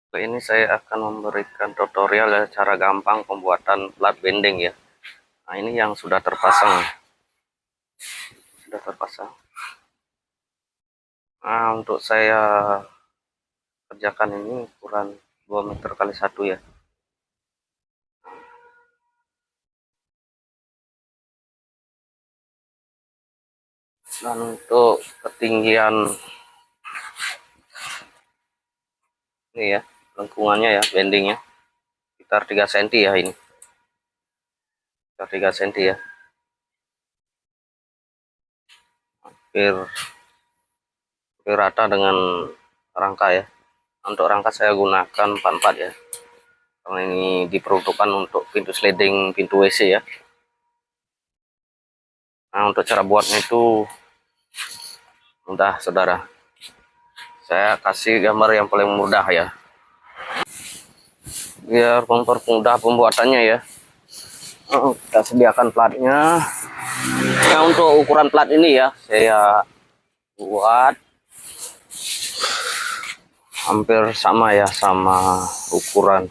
Kali ini saya akan memberikan tutorial ya, cara gampang pembuatan plat bending ya. Nah, ini yang sudah terpasang. Sudah terpasang. Nah, untuk saya kerjakan ini ukuran 2 meter kali 1 ya. Dan untuk ketinggian ini ya, lengkungannya ya, bendingnya sekitar 3 cm ya ini. Sekitar 3 cm ya. Hampir rata dengan rangka ya. Untuk rangka saya gunakan 44 ya. Karena ini diperuntukkan untuk pintu sliding, pintu WC ya. Nah, untuk cara buatnya itu mudah, saudara. Saya kasih gambar yang paling mudah ya, biar mempermudah pembuatannya ya. Kita sediakan platnya. Nah, untuk ukuran plat ini ya, saya buat hampir sama ya, sama ukuran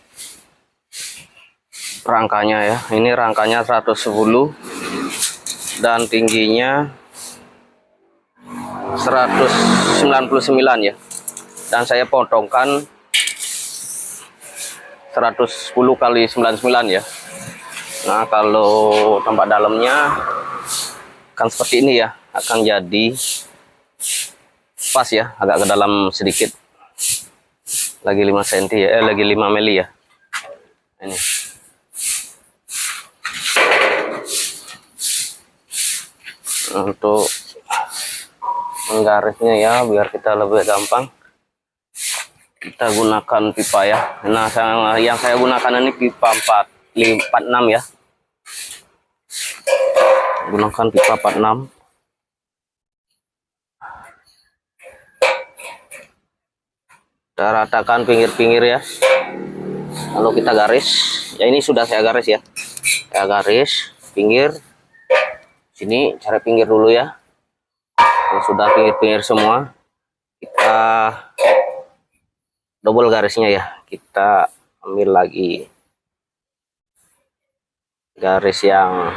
rangkanya ya. Ini rangkanya 110 dan tingginya 199 ya. Dan saya potongkan 110 kali 99 ya. Nah, kalau tempat dalamnya kan seperti ini ya, akan jadi pas ya, agak ke dalam sedikit, lagi 5 cm ya, lagi 5 mili ya. Ini untuk menggarisnya ya, biar kita lebih gampang, kita gunakan pipa ya. Nah, yang saya gunakan ini pipa 46 ya, gunakan pipa 46. Kita ratakan pinggir-pinggir ya, lalu kita garis ya. Ini sudah saya garis ya, saya garis pinggir sini, cari pinggir dulu ya. Kalau sudah pinggir-pinggir semua, kita double garisnya ya. Kita ambil lagi garis yang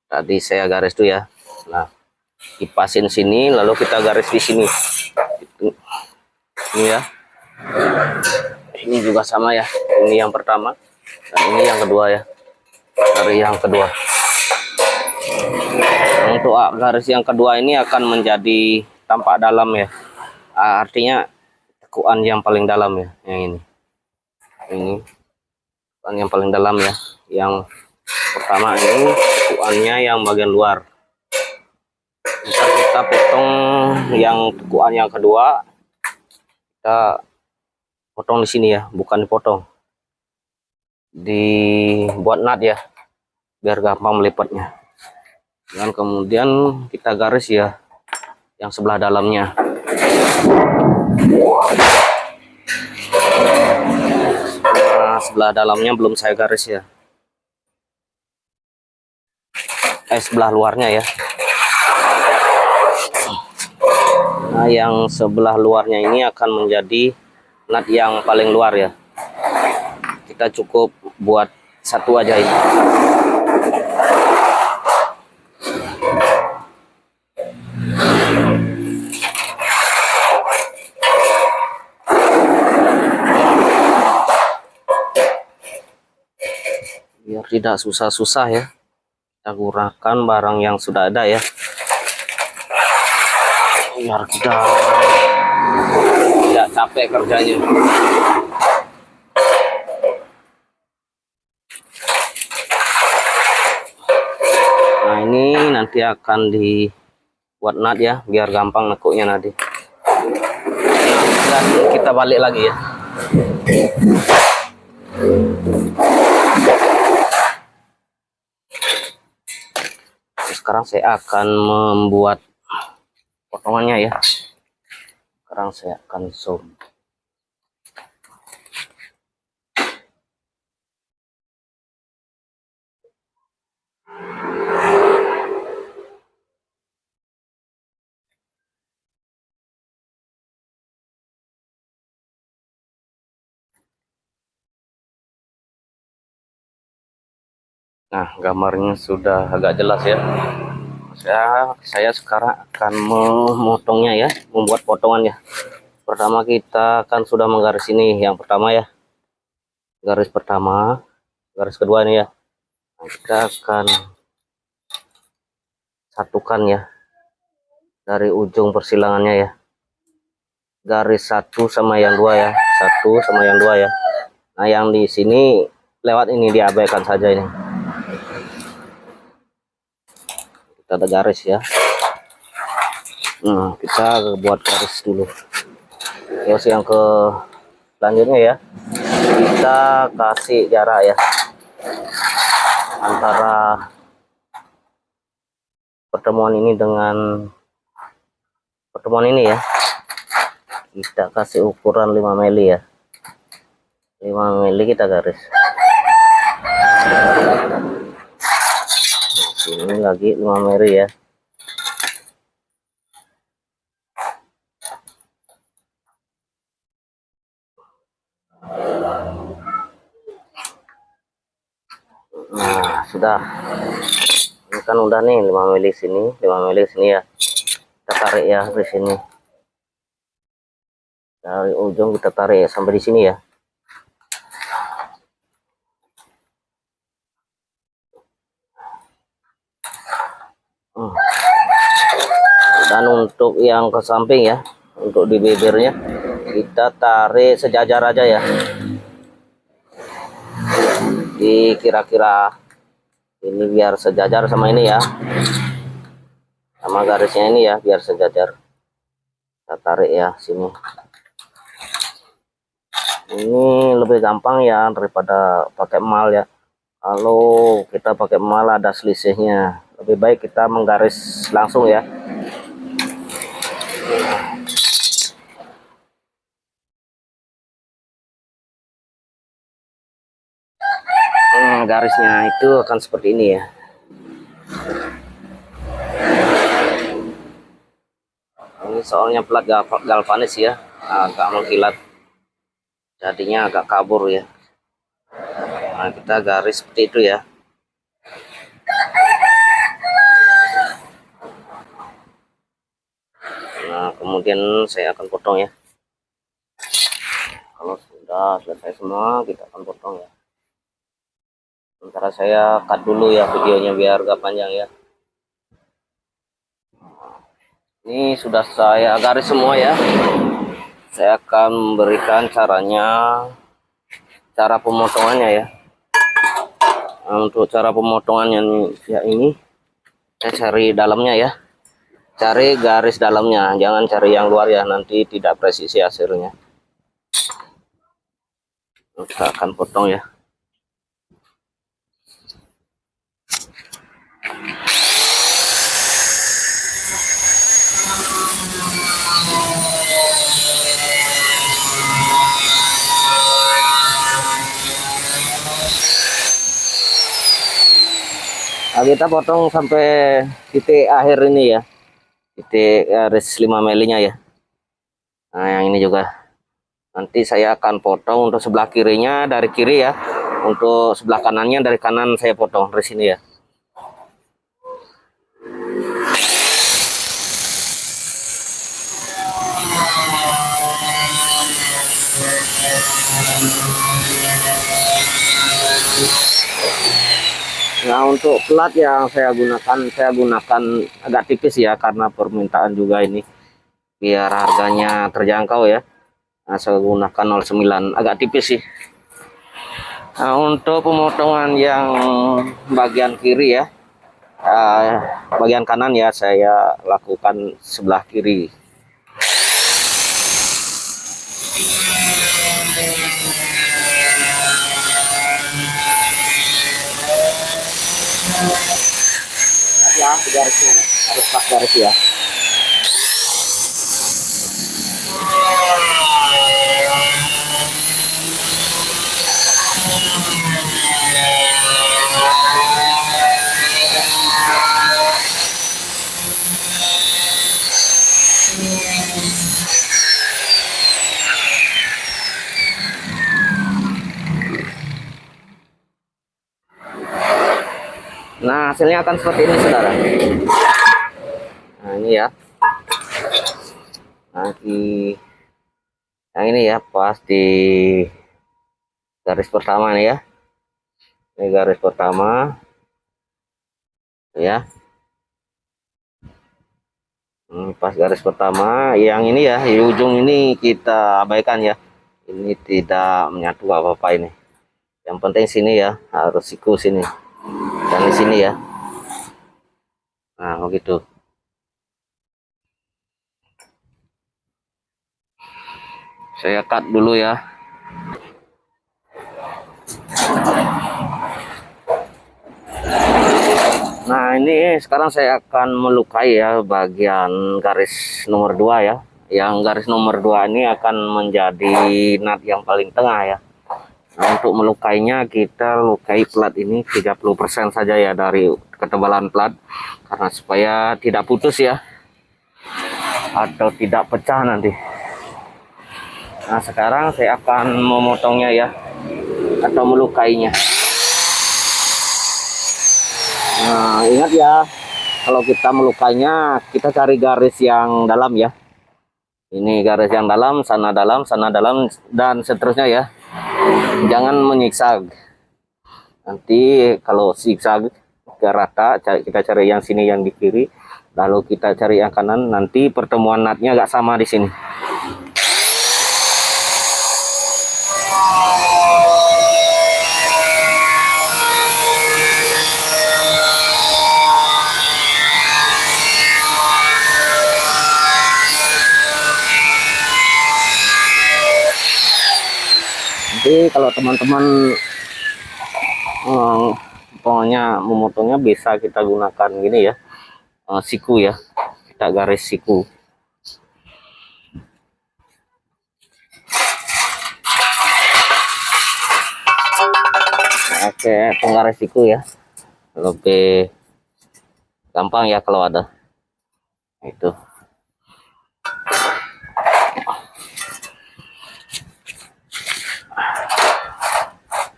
tadi saya garis tuh ya. Nah, dipasin sini, lalu kita garis di sini. Ini ya. Ini juga sama ya. Ini yang pertama dan ini yang kedua ya. Dari yang kedua. Untuk garis yang kedua ini akan menjadi tampak dalam ya. Artinya tekuan yang paling dalam ya, yang ini. Ini tekuan yang paling dalam ya. Yang pertama ini tekuannya yang bagian luar. Kita potong yang tekuan yang kedua, kita potong di sini ya, bukan dipotong, dibuat nut ya, biar gampang melipatnya. Dan kemudian kita garis ya yang sebelah dalamnya. Nah, sebelah dalamnya belum saya garis ya, sebelah luarnya ya. Nah, yang sebelah luarnya ini akan menjadi nut yang paling luar ya. Kita cukup buat satu aja ini. Biar tidak susah-susah ya, kita gunakan barang yang sudah ada ya, biar kita tidak capek kerjanya. Nah, ini nanti akan dibuat nut ya, biar gampang nekuknya nanti. Nah, dan kita balik lagi ya. Sekarang saya akan membuat potongannya ya. Sekarang saya akan zoom. Nah, gambarnya sudah agak jelas ya. Saya sekarang akan memotongnya ya, membuat potongannya. Pertama kita kan sudah menggaris ini yang pertama ya, garis pertama, garis kedua ini ya. Nah, kita akan satukan ya dari ujung persilangannya ya, garis satu sama yang dua ya, satu sama yang dua ya. Nah, yang di sini lewat ini diabaikan saja ini. Kita ada garis ya. Nah, kita buat garis dulu. Terus yang ke selanjutnya ya, kita kasih jarak ya antara pertemuan ini dengan pertemuan ini ya. Kita kasih ukuran 5 mili ya, 5 mili kita garis. Ini lagi 5 mili ya. Nah, sudah. Ini kan udah nih 5 mili sini, 5 mili sini ya. Kita tarik ya di sini. Dari ujung kita tarik ya, sampai di sini ya. Dan untuk yang ke samping ya, untuk di bibirnya kita tarik sejajar aja ya. Di kira-kira ini biar sejajar sama ini ya, sama garisnya ini ya, biar sejajar. Kita tarik ya sini. Ini lebih gampang ya daripada pakai emal ya. Kalau kita pakai emal ada selisihnya. Lebih baik kita menggaris langsung ya. Garisnya itu akan seperti ini ya. Ini soalnya plat galvanis ya, agak mengkilat, jadinya agak kabur ya. Nah, kita garis seperti itu ya. Nah, kemudian saya akan potong ya. Kalau sudah selesai semua, kita akan potong ya. Sementara saya cut dulu ya videonya biar gak panjang ya. Ini sudah saya garis semua ya. Saya akan memberikan cara pemotongannya ya. Nah, untuk cara pemotongannya ya ini, saya cari dalamnya ya. Cari garis dalamnya, jangan cari yang luar ya, nanti tidak presisi hasilnya. Kita akan potong ya. Nah, kita potong sampai titik akhir ini ya, titik garis 5 melinya ya. Nah, yang ini juga nanti saya akan potong untuk sebelah kirinya dari kiri ya, untuk sebelah kanannya dari kanan saya potong dari sini ya. Nah, untuk plat yang saya gunakan agak tipis ya, karena permintaan juga ini biar harganya terjangkau ya. Nah, saya gunakan 09 agak tipis sih. Nah, untuk pemotongan yang bagian kiri ya, bagian kanan ya, saya lakukan sebelah kiri. Ya, garisnya harus pas garis ya. Nah, hasilnya akan seperti ini, saudara. Nah, ini ya. Nanti yang ini ya, pas di garis pertama nih ya. Ini garis pertama ya. Pas garis pertama, yang ini ya, di ujung ini kita abaikan ya. Ini tidak menyatu apa-apa ini. Yang penting sini ya, harus siku sini. Dan di sini ya. Nah, begitu. Saya cut dulu ya. Nah, ini sekarang saya akan melukai ya bagian garis nomor 2 ya. Yang garis nomor 2 ini akan menjadi nut yang paling tengah ya. Nah, untuk melukainya kita lukai plat ini 30% saja ya dari ketebalan plat, karena supaya tidak putus ya atau tidak pecah nanti. Nah, sekarang saya akan memotongnya ya, atau melukainya. Nah, ingat ya, kalau kita melukainya kita cari garis yang dalam ya. Ini garis yang dalam, sana dalam, dan seterusnya ya. Jangan menyiksag. Nanti kalau zigzag ke rata, kita cari yang sini yang di kiri, lalu kita cari yang kanan, nanti pertemuan nutnya gak sama di sini. Nanti kalau teman-teman pokoknya memotongnya bisa kita gunakan gini ya, siku ya, kita garis siku. Oke, penggaris siku ya, lebih gampang ya kalau ada itu.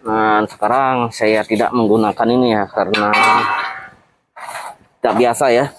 Nah, sekarang saya tidak menggunakan ini ya, karena tidak biasa ya.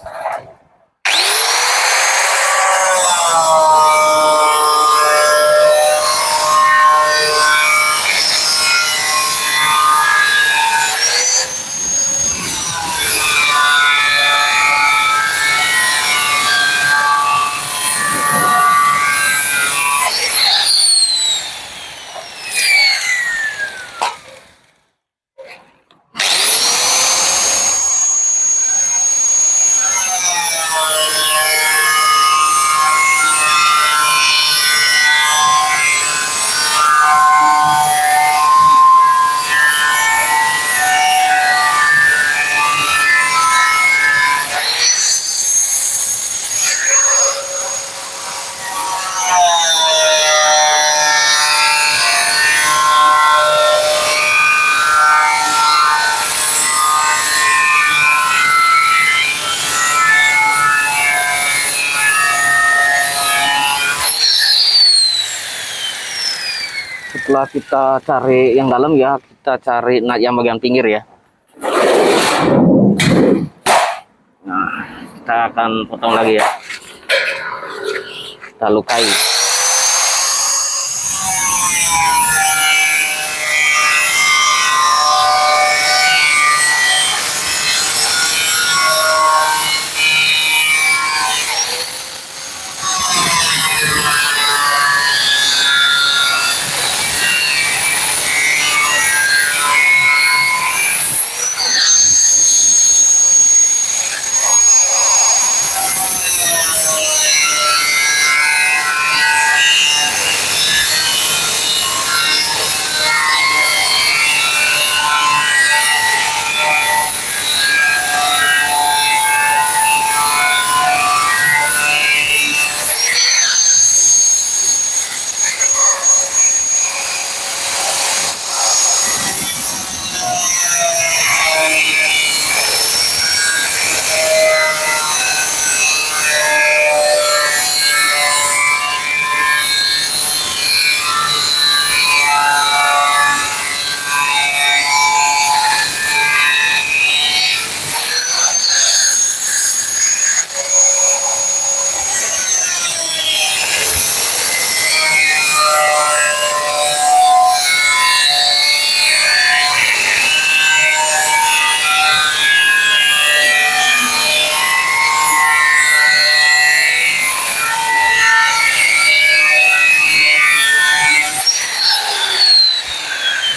Setelah kita cari yang dalam ya, kita cari nut yang bagian pinggir ya. Nah, kita akan potong lagi ya, kita lukai.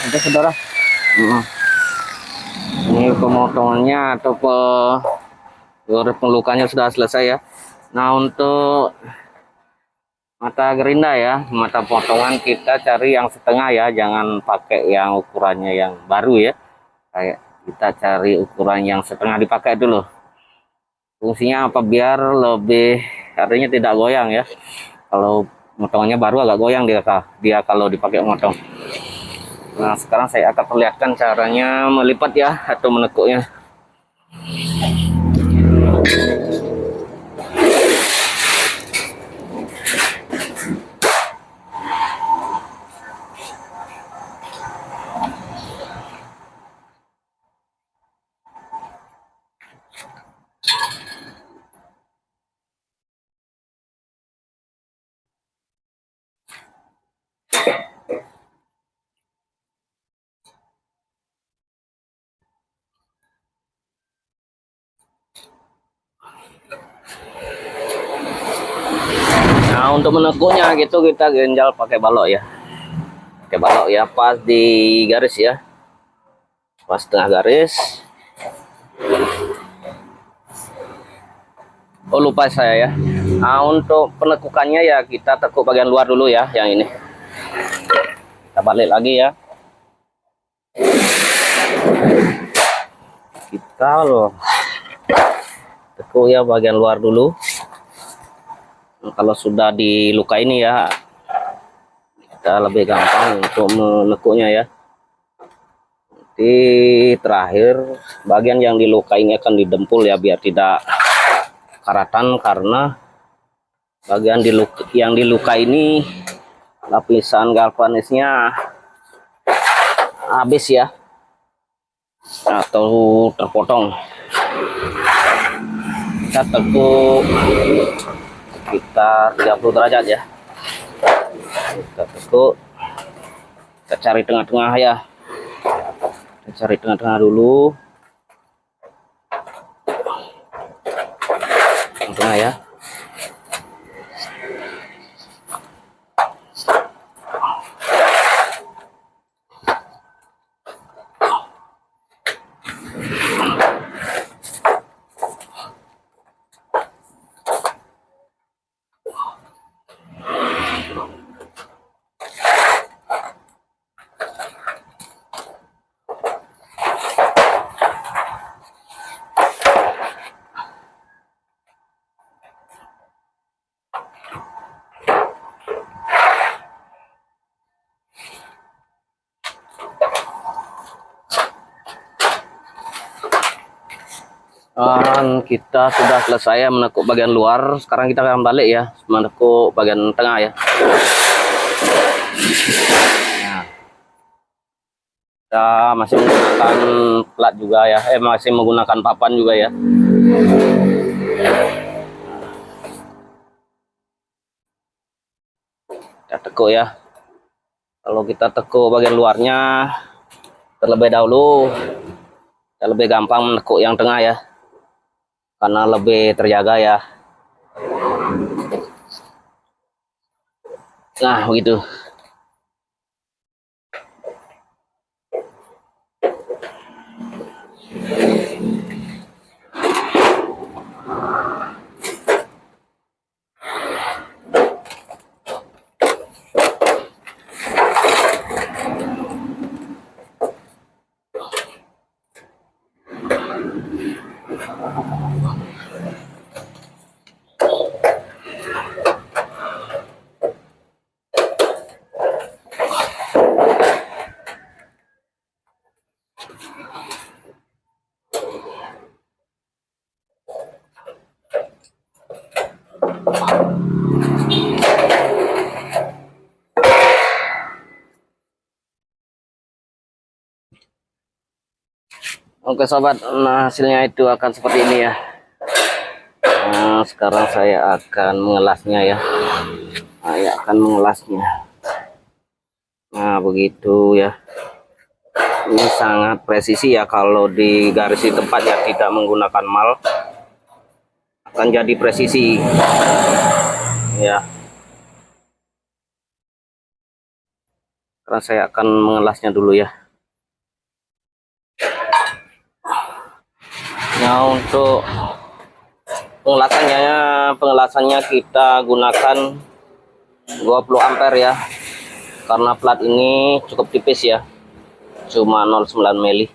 Oke saudara. Hmm. Ini pemotongannya atau pengelukannya sudah selesai ya. Nah, untuk mata gerinda ya, mata potongan kita cari yang setengah ya, jangan pakai yang ukurannya yang baru ya. Kayak kita cari ukuran yang setengah dipakai dulu. Fungsinya apa? Biar lebih, artinya tidak goyang ya. Kalau motongannya baru agak goyang dia kalau dipakai motong. Nah, sekarang saya akan perlihatkan caranya melipat ya atau menekuknya. Nah, untuk menekuknya gitu kita genjal pakai balok ya. Pakai balok ya, pas di garis ya. Pas tengah garis. Oh, lupa saya ya. Nah, untuk penekukannya ya kita tekuk bagian luar dulu ya, yang ini. Kita balik lagi ya. Kita loh tekuk ya bagian luar dulu. Nah, kalau sudah dilukai ini ya, kita lebih gampang untuk menekuknya ya. Nanti terakhir bagian yang dilukai ini akan didempul ya, biar tidak karatan, karena bagian yang dilukai ini lapisan galvanisnya habis ya, atau terpotong. Kita tekuk sekitar 30 derajat ya. Kita tekuk, kita cari tengah-tengah ya. Kita cari tengah-tengah dulu. Tengah ya. Dan kita sudah selesai menekuk bagian luar. Sekarang kita akan balik ya, menekuk bagian tengah ya. Nah, kita masih menggunakan plat juga ya, masih menggunakan papan juga ya. Kita tekuk ya. Kalau kita tekuk bagian luarnya terlebih dahulu, kita lebih gampang menekuk yang tengah ya, karena lebih terjaga ya. Nah, begitu. Oke sobat, nah hasilnya itu akan seperti ini ya. Nah, sekarang saya akan mengelasnya ya. Saya akan mengelasnya. Nah, begitu ya. Ini sangat presisi ya, kalau di garis di tempat ya, tidak menggunakan mal, akan jadi presisi ya. karena saya akan mengelasnya dulu ya. Nah, untuk pengelasannya kita gunakan 20 ampere ya, karena plat ini cukup tipis ya, cuma 0,9 mili.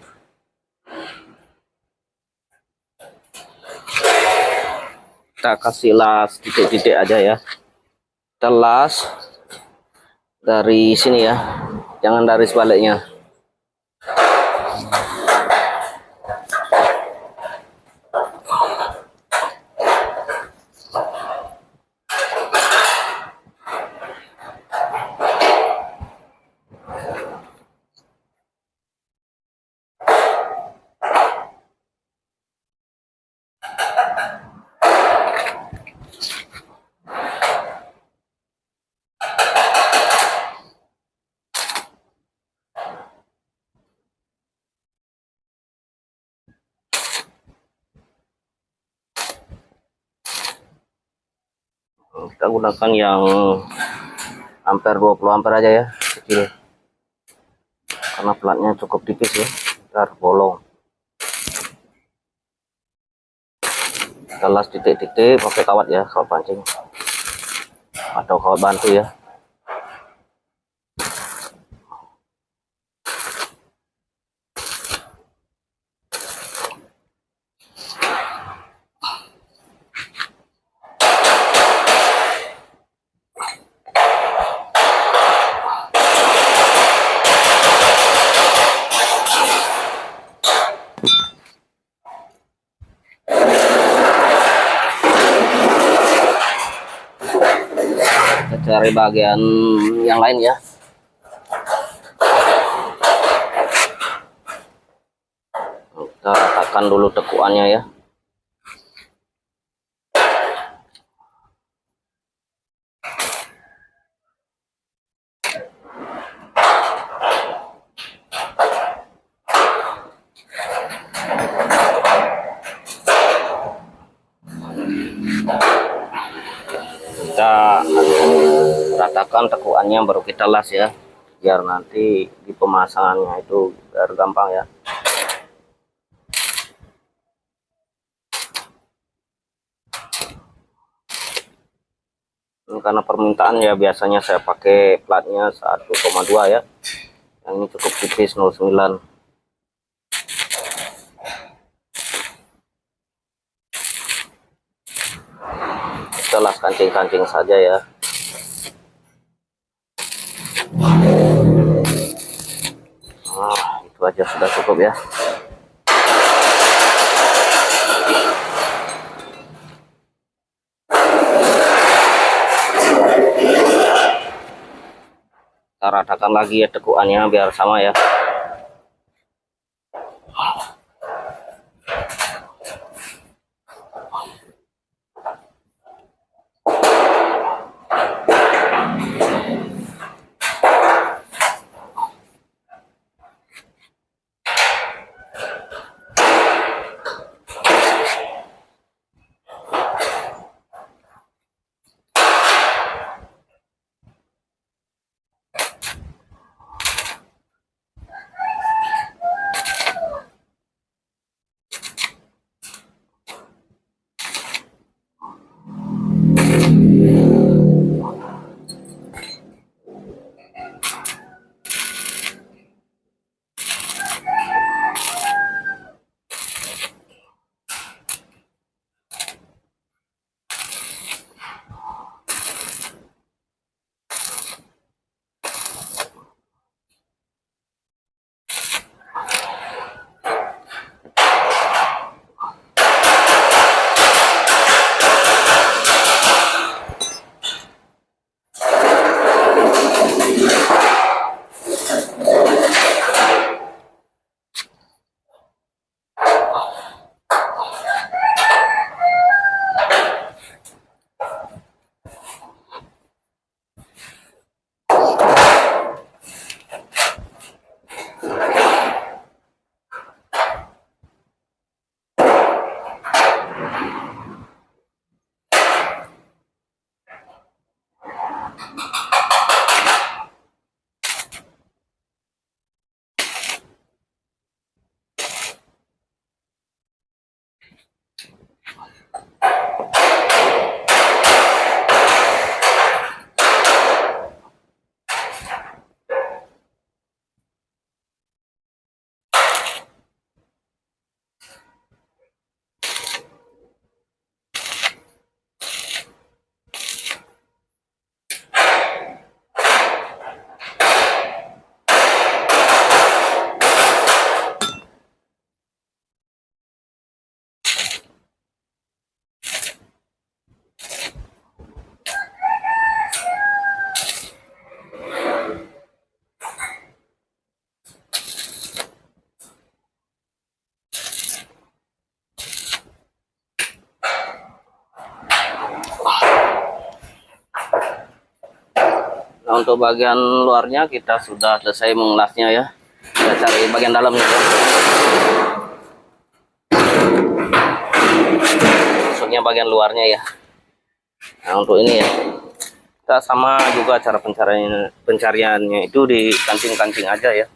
Kita kasih las titik-titik aja ya, kita las dari sini ya, jangan dari sebaliknya. Kita gunakan yang ampere 20 ampere aja ya, kecil, karena platnya cukup tipis ya, ntar bolong. Kita las titik-titik pakai kawat ya, kawat pancing atau kawat bantu ya. Kita cari bagian yang lain ya. Kita ratakan dulu tekuannya ya. Kita ratakan tekuannya baru kita las ya, biar nanti di pemasangannya itu biar gampang ya. Ini karena permintaan ya, biasanya saya pakai platnya 1,2 ya, yang ini cukup tipis 0,9. Kita las kancing-kancing saja ya. Nah, itu aja sudah cukup ya. Kita ratakan lagi ya tekuannya biar sama ya. Nah, untuk bagian luarnya kita sudah selesai mengulasnya ya. Kita cari bagian dalamnya ya. Maksudnya bagian luarnya ya. Nah, untuk ini ya, kita sama juga cara pencariannya itu di kancing-kancing aja ya.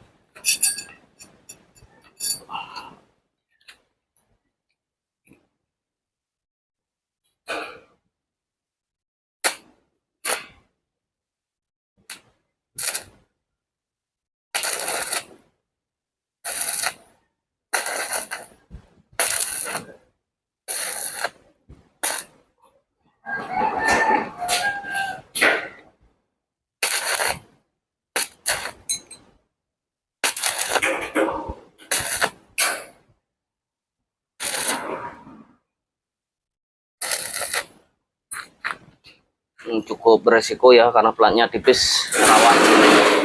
Cukup beresiko ya karena platnya tipis, rawan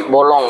bolong.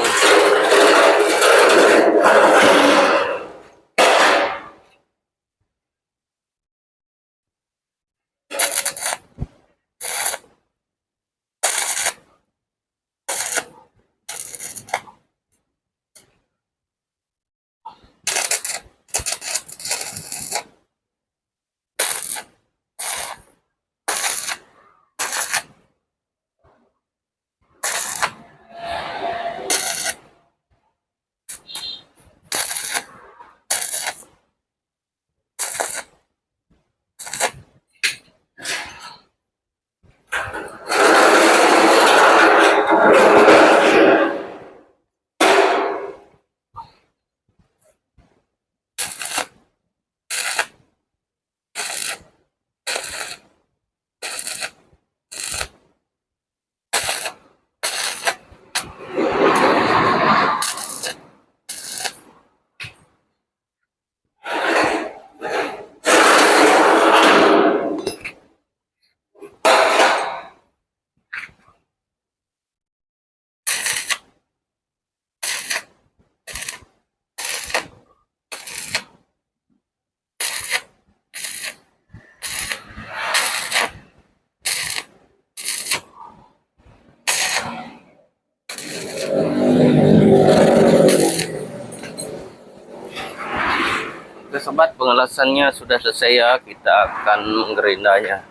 Oke sobat, pengelasannya sudah selesai ya. Kita akan menggerindanya.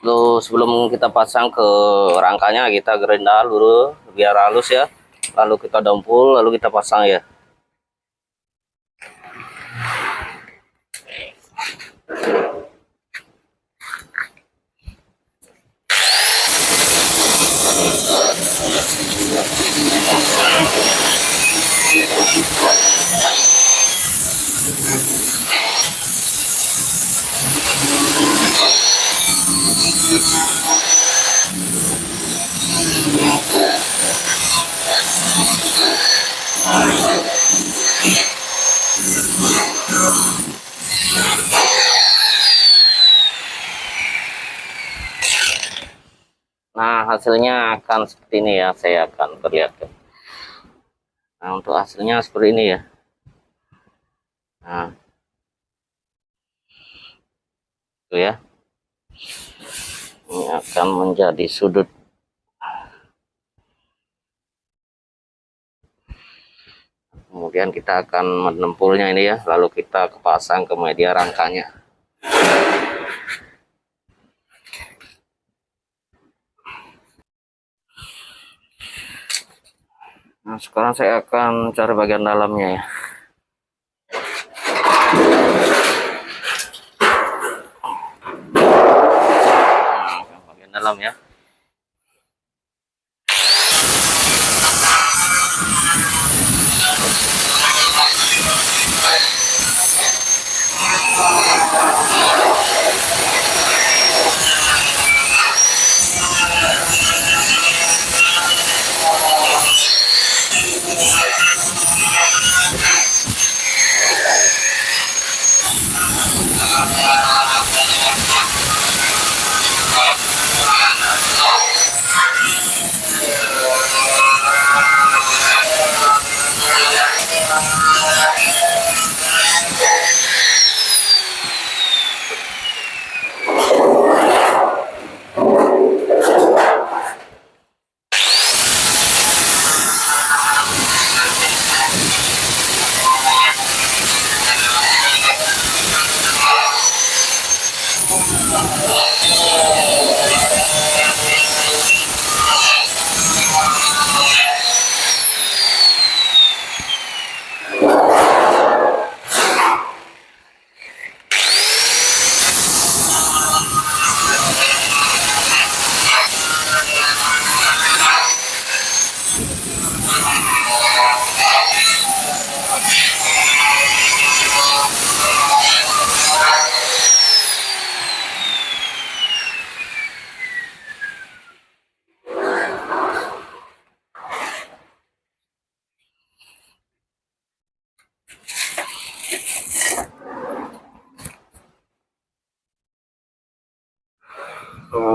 Lalu sebelum kita pasang ke rangkanya, kita gerinda dulu biar halus ya. Lalu kita dempul, lalu kita pasang ya. Nah, hasilnya akan seperti ini ya, saya akan perlihatkan. Nah, untuk hasilnya seperti ini ya. Nah, itu ya. Ini akan menjadi sudut. Kemudian kita akan menempulnya ini ya, lalu kita kepasang ke media rangkanya. Nah, sekarang saya akan cari bagian dalamnya ya. Nah, bagian dalam ya.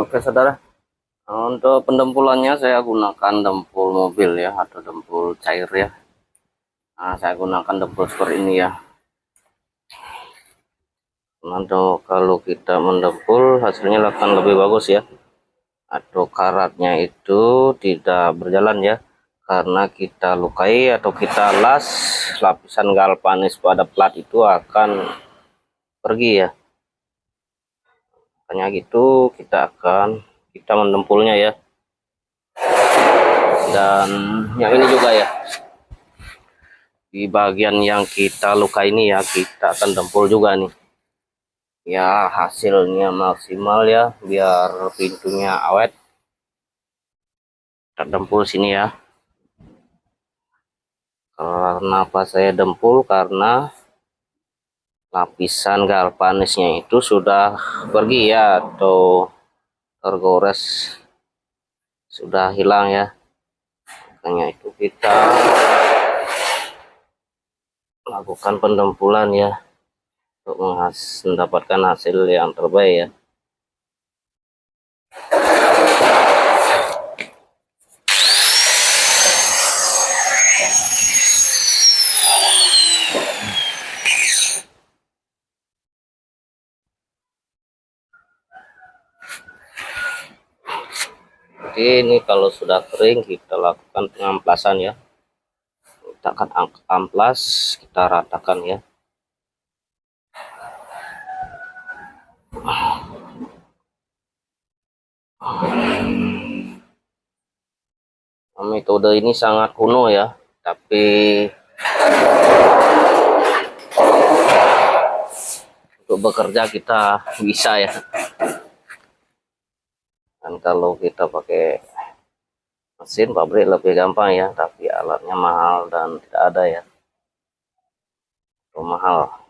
Oke saudara, untuk pendempulannya saya gunakan dempul mobil ya, atau dempul cair ya. Nah, saya gunakan dempul seperti ini ya. Untuk kalau kita mendempul hasilnya akan lebih bagus ya, atau karatnya itu tidak berjalan ya, karena kita lukai atau kita las, lapisan galvanis pada plat itu akan pergi ya. Makanya gitu kita mendempulnya ya. Dan yang ini juga ya, di bagian yang kita luka ini ya, kita akan dempul juga nih ya, hasilnya maksimal ya, biar pintunya awet. Kita dempul sini ya. Kenapa saya dempul? Karena lapisan galvanisnya itu sudah pergi ya, atau tergores, sudah hilang ya. Makanya itu kita lakukan pendempulan ya, untuk mendapatkan hasil yang terbaik ya. Jadi ini kalau sudah kering kita lakukan pengamplasan ya. Kita akan amplas, kita ratakan ya. Metode ini sangat kuno ya, tapi untuk bekerja kita bisa ya. Dan kalau kita pakai mesin pabrik lebih gampang ya, tapi alatnya mahal dan tidak ada ya, itu mahal.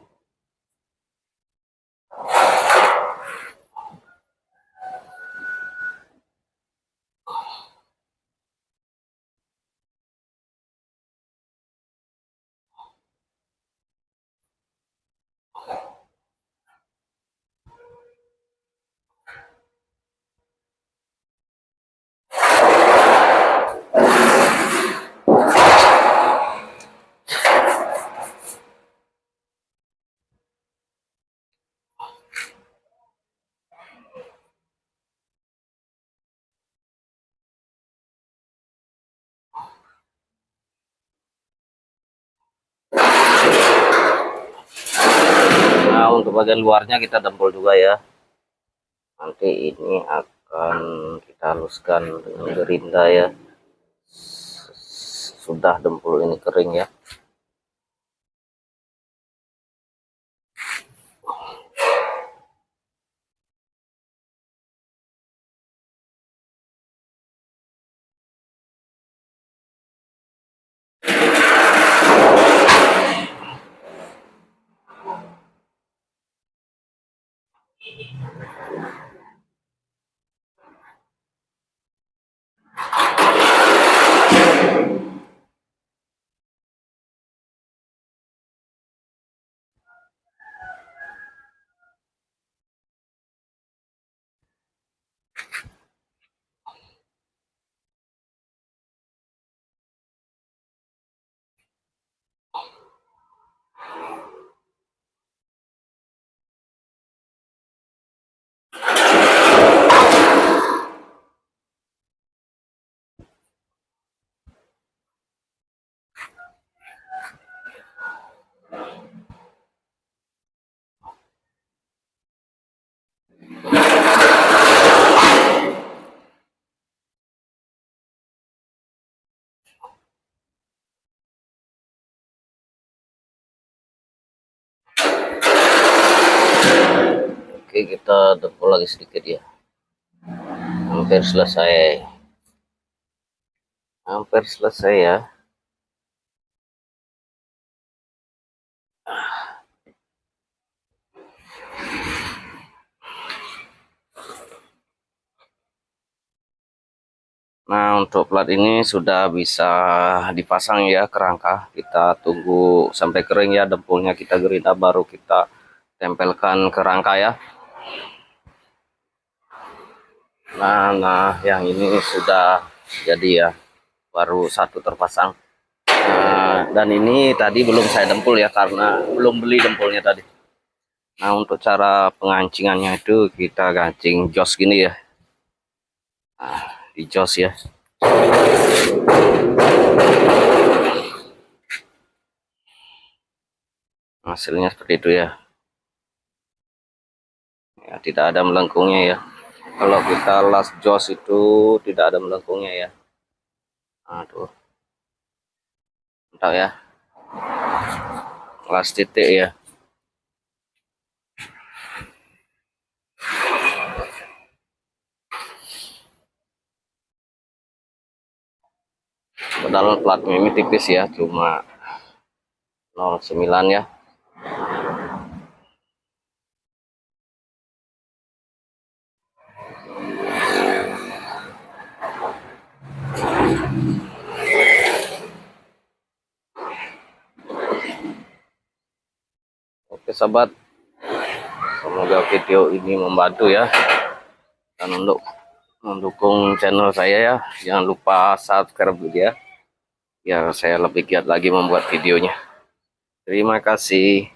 Nah, untuk bagian luarnya kita dempul juga ya. Nanti ini akan kita haluskan dengan gerinda ya. Sudah dempul ini kering ya. Oke, kita dempul lagi sedikit ya. Hampir selesai. Hampir selesai ya. Nah, untuk plat ini sudah bisa dipasang ya kerangka. Kita tunggu sampai kering ya, dempulnya kita gerinda, baru kita tempelkan kerangka ya. Nah, yang ini sudah jadi ya, baru satu terpasang. Nah, dan ini tadi belum saya dempul ya, karena belum beli dempulnya tadi. Nah, untuk cara pengancingannya itu kita gancing jos gini ya. Nah, di jos ya. Hasilnya seperti itu ya. Ya, tidak ada melengkungnya ya. Kalau kita las jos itu tidak ada melengkungnya ya. Aduh, entah ya. Las titik ya. Padahal plat ini tipis ya, cuma 0,9 ya. Oke sahabat, semoga video ini membantu ya, dan untuk mendukung channel saya ya, jangan lupa subscribe ya, biar saya lebih giat lagi membuat videonya. Terima kasih.